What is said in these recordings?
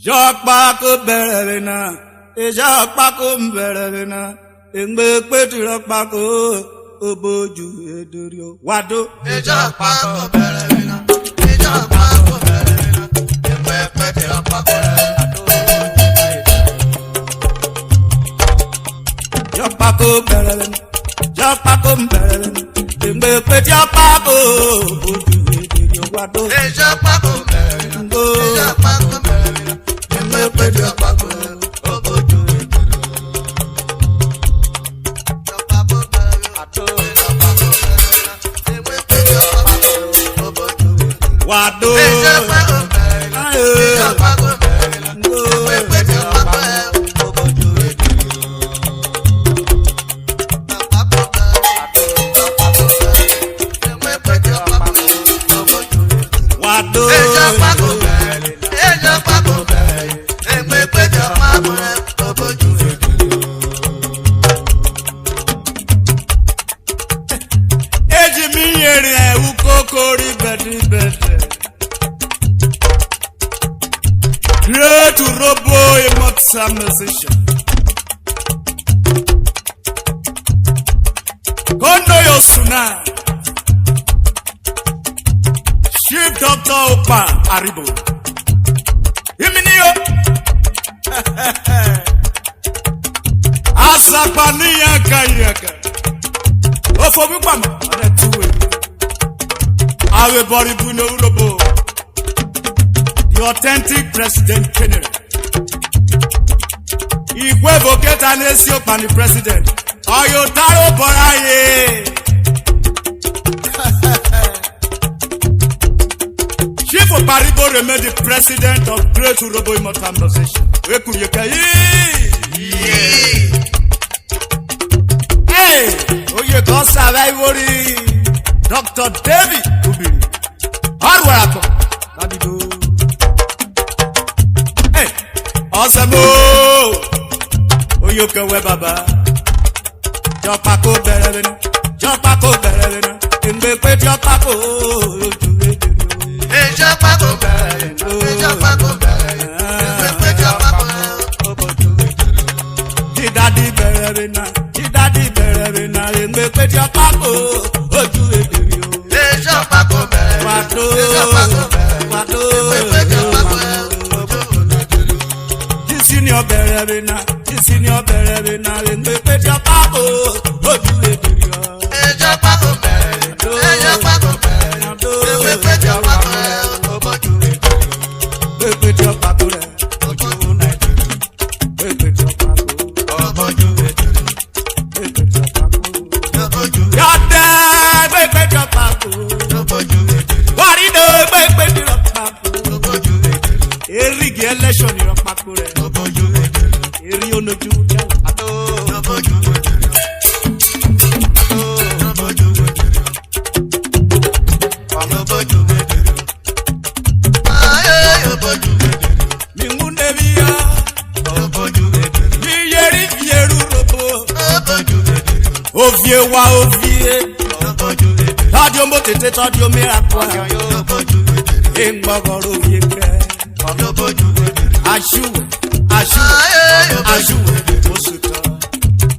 Jokpako berena, Jokpako berena, Engbe petu jokpako, Oboju edurio, Wado. Jokpako berena, Jokpako berena, Engbe petu jokpako, Jokpako berena, Jokpako berena, Engbe petu jokpako, Oboju edurio, Wado. Jokpako berena, Jokpako berena, Engbe petu jokpako, Oboju edurio. Jokpako berena, Jokpako berena, Engbe petu jokpako, Oboju edurio. Wado. Jokpako berena, Jokpako berena, Engbe petu jokpako, Oboju edurio. Jokpako berena, Engbe petu jokpako, Oboju edurio. Wado. Jokpako berena, Jokpako berena, Engbe petu jokpako, Oboju edurio. Eji mi yere ukokori bedi bedi. Great Urhobo immortal musician. Kondo Yosuna. Chief Doctor Opa Aribo. Iminiyo. Asapaniya kayaka. Ofobipama. Anetuwe. Awe boribu no Urhobo. The authentic president general. Igwe Voketa Nesiokpa the president. Oyotaro Boraye. Chief Oparibo remained the president of Great Urhobo Immortal Musician. Hey, oye kan survival Dr. David Ubiri. Arwako. Nabido. Hey, awesome. Oyo kewe baba. Jokpako berena, Jokpako berena, Engbe petu jokpako, Oboju edurio. Jokpako berena, Jokpako berena, Engbe petu jokpako, Oboju edurio. Jidadi berena, Engbe petu jokpako, Oboju edurio. Jokpako berena, Wado, Jokpako berena, Wado, Engbe petu jokpako, Oboju edurio. Jisenior berena, Engbe petu jokpako, Oboju edurio. Jokpako berena, Jokpako berena, Engbe petu jokpako, Oboju edurio. Engbe petu jokpako re, Oboju edurio. Engbe petu jokpako, Oboju edurio. Engbe petu jokpako. Oboju Yọ̀dá Engbe petu jokpako, Oboju edurio. Warido Engbe petu jokpako. Oboju edurio. Erigi election ni jokpako re, Oboju edurio. eri onoju jẹ. Oboju edurio. Oboju edurio. Oboju edurio. Aye, Oboju edurio. Mingu nebiya, Oboju edurio. yiyeri yeru Urhobo. Oboju edurio. Ovie wa ovie, Oboju edurio. tọ́jú mo tètè tọ́jú mi ra pa. Oboju edurio. Ìgbọ̀gọ̀rọ̀ òye gbẹ. Oboju edurio. Aṣùwẹ̀, Aye, Oboju aṣùwẹ̀, edurio. oṣù tán.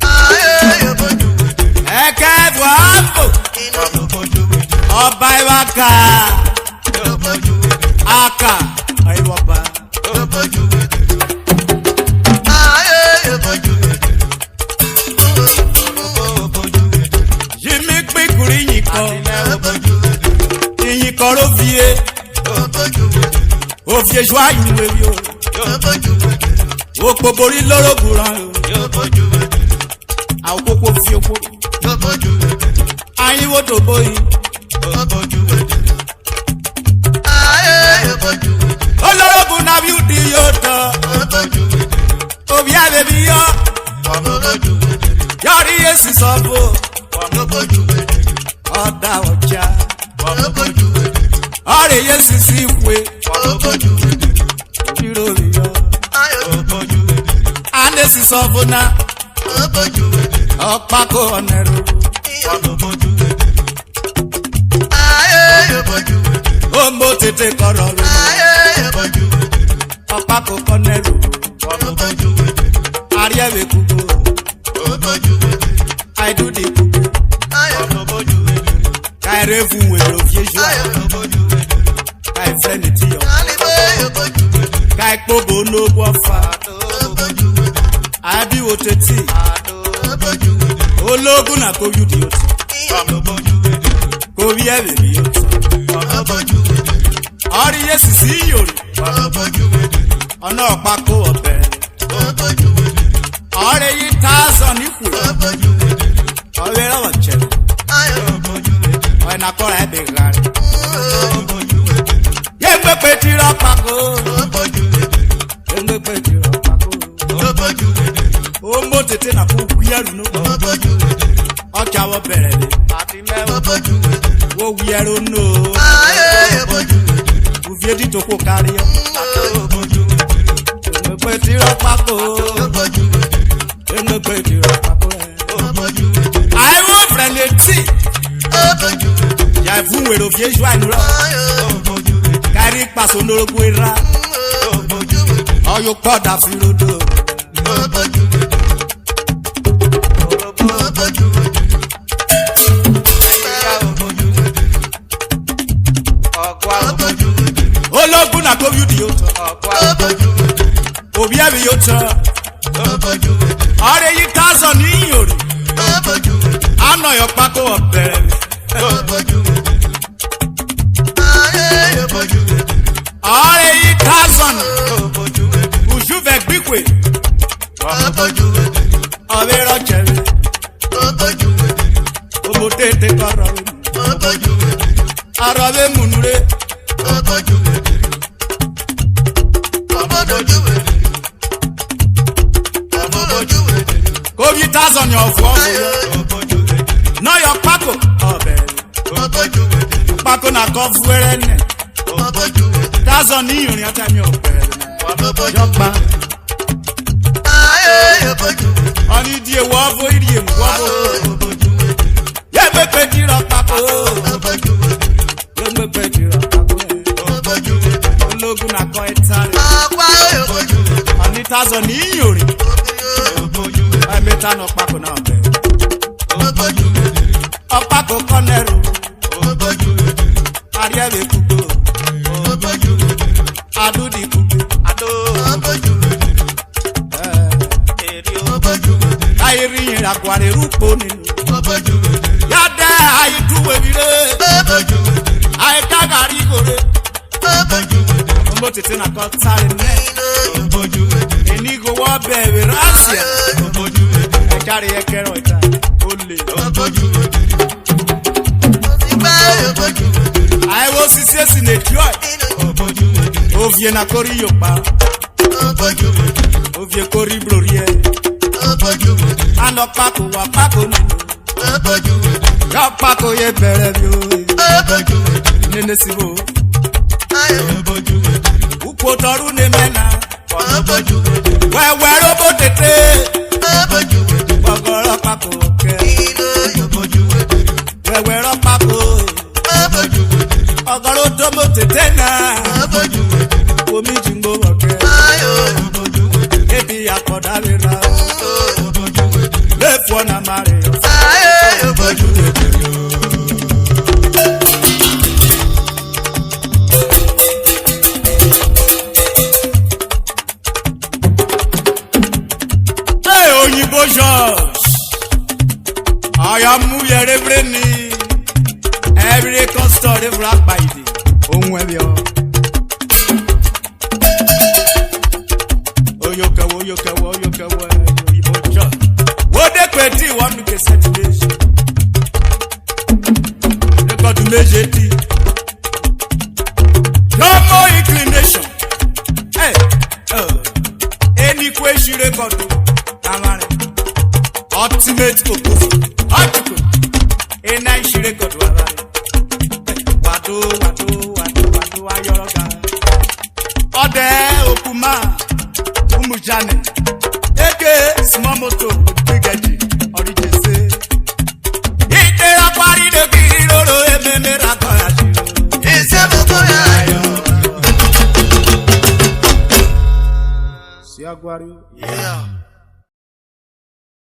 Aye, Oboju edurio. Ẹ̀kẹ́ Buhari, Oboju edurio. ọba ìwàkà, Oboju edurio. àkà, ìwọ̀ba. Oboju edurio. Aye, Oboju edurio. Oboju edurio. Yìmí pínkùrì yìí kan, Oboju edurio. ìyìn kan ló fie, Oboju edurio. òfie ṣọ́ àyùwé yo. Oboju edurio. Òpó borí lórogùn rán yo. Oboju edurio. Àwọn kókó fi okó. Oboju edurio. Ayínwó tó bóyí. Oboju edurio. Aye, Oboju edurio. Olórogùn náà bí di yóò tán. Oboju edurio. Òbí àbẹ̀bí yọ. Oboju edurio. Yọrí èsì sọ́bù. Oboju edurio. Ọ̀dà ọjà. Oboju edurio. Ọ̀rẹ́ yéésì sí ìwé. Oboju edurio. Ìròyìn yọ. Oboju edurio. Àlẹ́sì sọ́bù náà. Oboju edurio. Ọ̀pákó ọ̀nà ẹ̀rọ. Oboju edurio. Aye, Oboju edurio. Ó ń bó tètè kọ̀rọ̀ rẹ̀. Aye, Oboju edurio. Opako Koneru. Ariyewe Kugo. I do the Kugo. Kairefu Wero Fieshua. Kai Frenetio. Kai Kobo no Wafa. Abi Oteti. Ologun na ko you the oti. Ko bi e be oti. Ori yesi si yori. Ona Opako obe. Ore yi thousand iku. Ore la wache. Oi na ko e be gari. Ye gbe pe ti ro Opako. Ye gbe pe ti ro Opako. O mo tete na ko gbiaru no. Ọjà wọ bẹ̀rẹ̀ lé. Wo wíyẹ̀rọ nù. Òfin èdè tó kó kárí ọ. Èmẹ̀pẹ̀ tí rọ pákó. Èmẹ̀pẹ̀ tí rọ pákó rẹ̀. Àìwọ̀ fẹ̀lẹ̀ tí. Yà fún wèrè òfin èṣù àìnúrọ̀. Kárí pàṣẹ olórogbo ìra. Ọyọ pọ̀dà fi rodo. Ologun na ko you di oto. Obi abi oto. Ore yi thousand ni yori. Ano yo Opako obere. Ore yi thousand. Ujuve gbikwe. Obe rochewe. Omotete koro. Arabe munure. Go be thousand your phone. No your Opako. Opako na go fuere ne. Thousand ni yorin ata mi obere. Yogba. Oni die wo vo iri emu wo vo. Ye me pe ti ro Opako. Ye me pe ti ro Opako. Ologun na ko etare. Oni thousand ni yorin. I met an Opako now. Opako Koneru. Ariyewe Kugo. Adu di Kugo. Ayiri yin akware rupo ninu. Yade ayi duwe bire. Ayi kagari gore. Omo tete na ko tare ne. Enigo wo bebe rasia. Carry a carrot, only. I was serious in a joy. Of Yena Kori Yopa, of your Kori Bloria, and Opako, Opako, ye better, Nenesibo, Ukotoru Nemena, where about the day. Ogoro Opako wewe Opako ogoro tomo tetena omi jingbo oke ebi akoda lera lefo na mare hey oyinbo George I am moving every day. Every custody black by the home where you are. Oh, you can, what the petty one to set this? They got to measure it. No more inclination. Hey, any question record to ultimate focus. Article. Ena ishire kodu abare. Watu ayoroga. Ode okuma. Umujane. Eke small moto bigeji. Orijese. Ite apari de kiriro ememe rakoya shiro. Ise boko ya yo. si agwari. Yeah.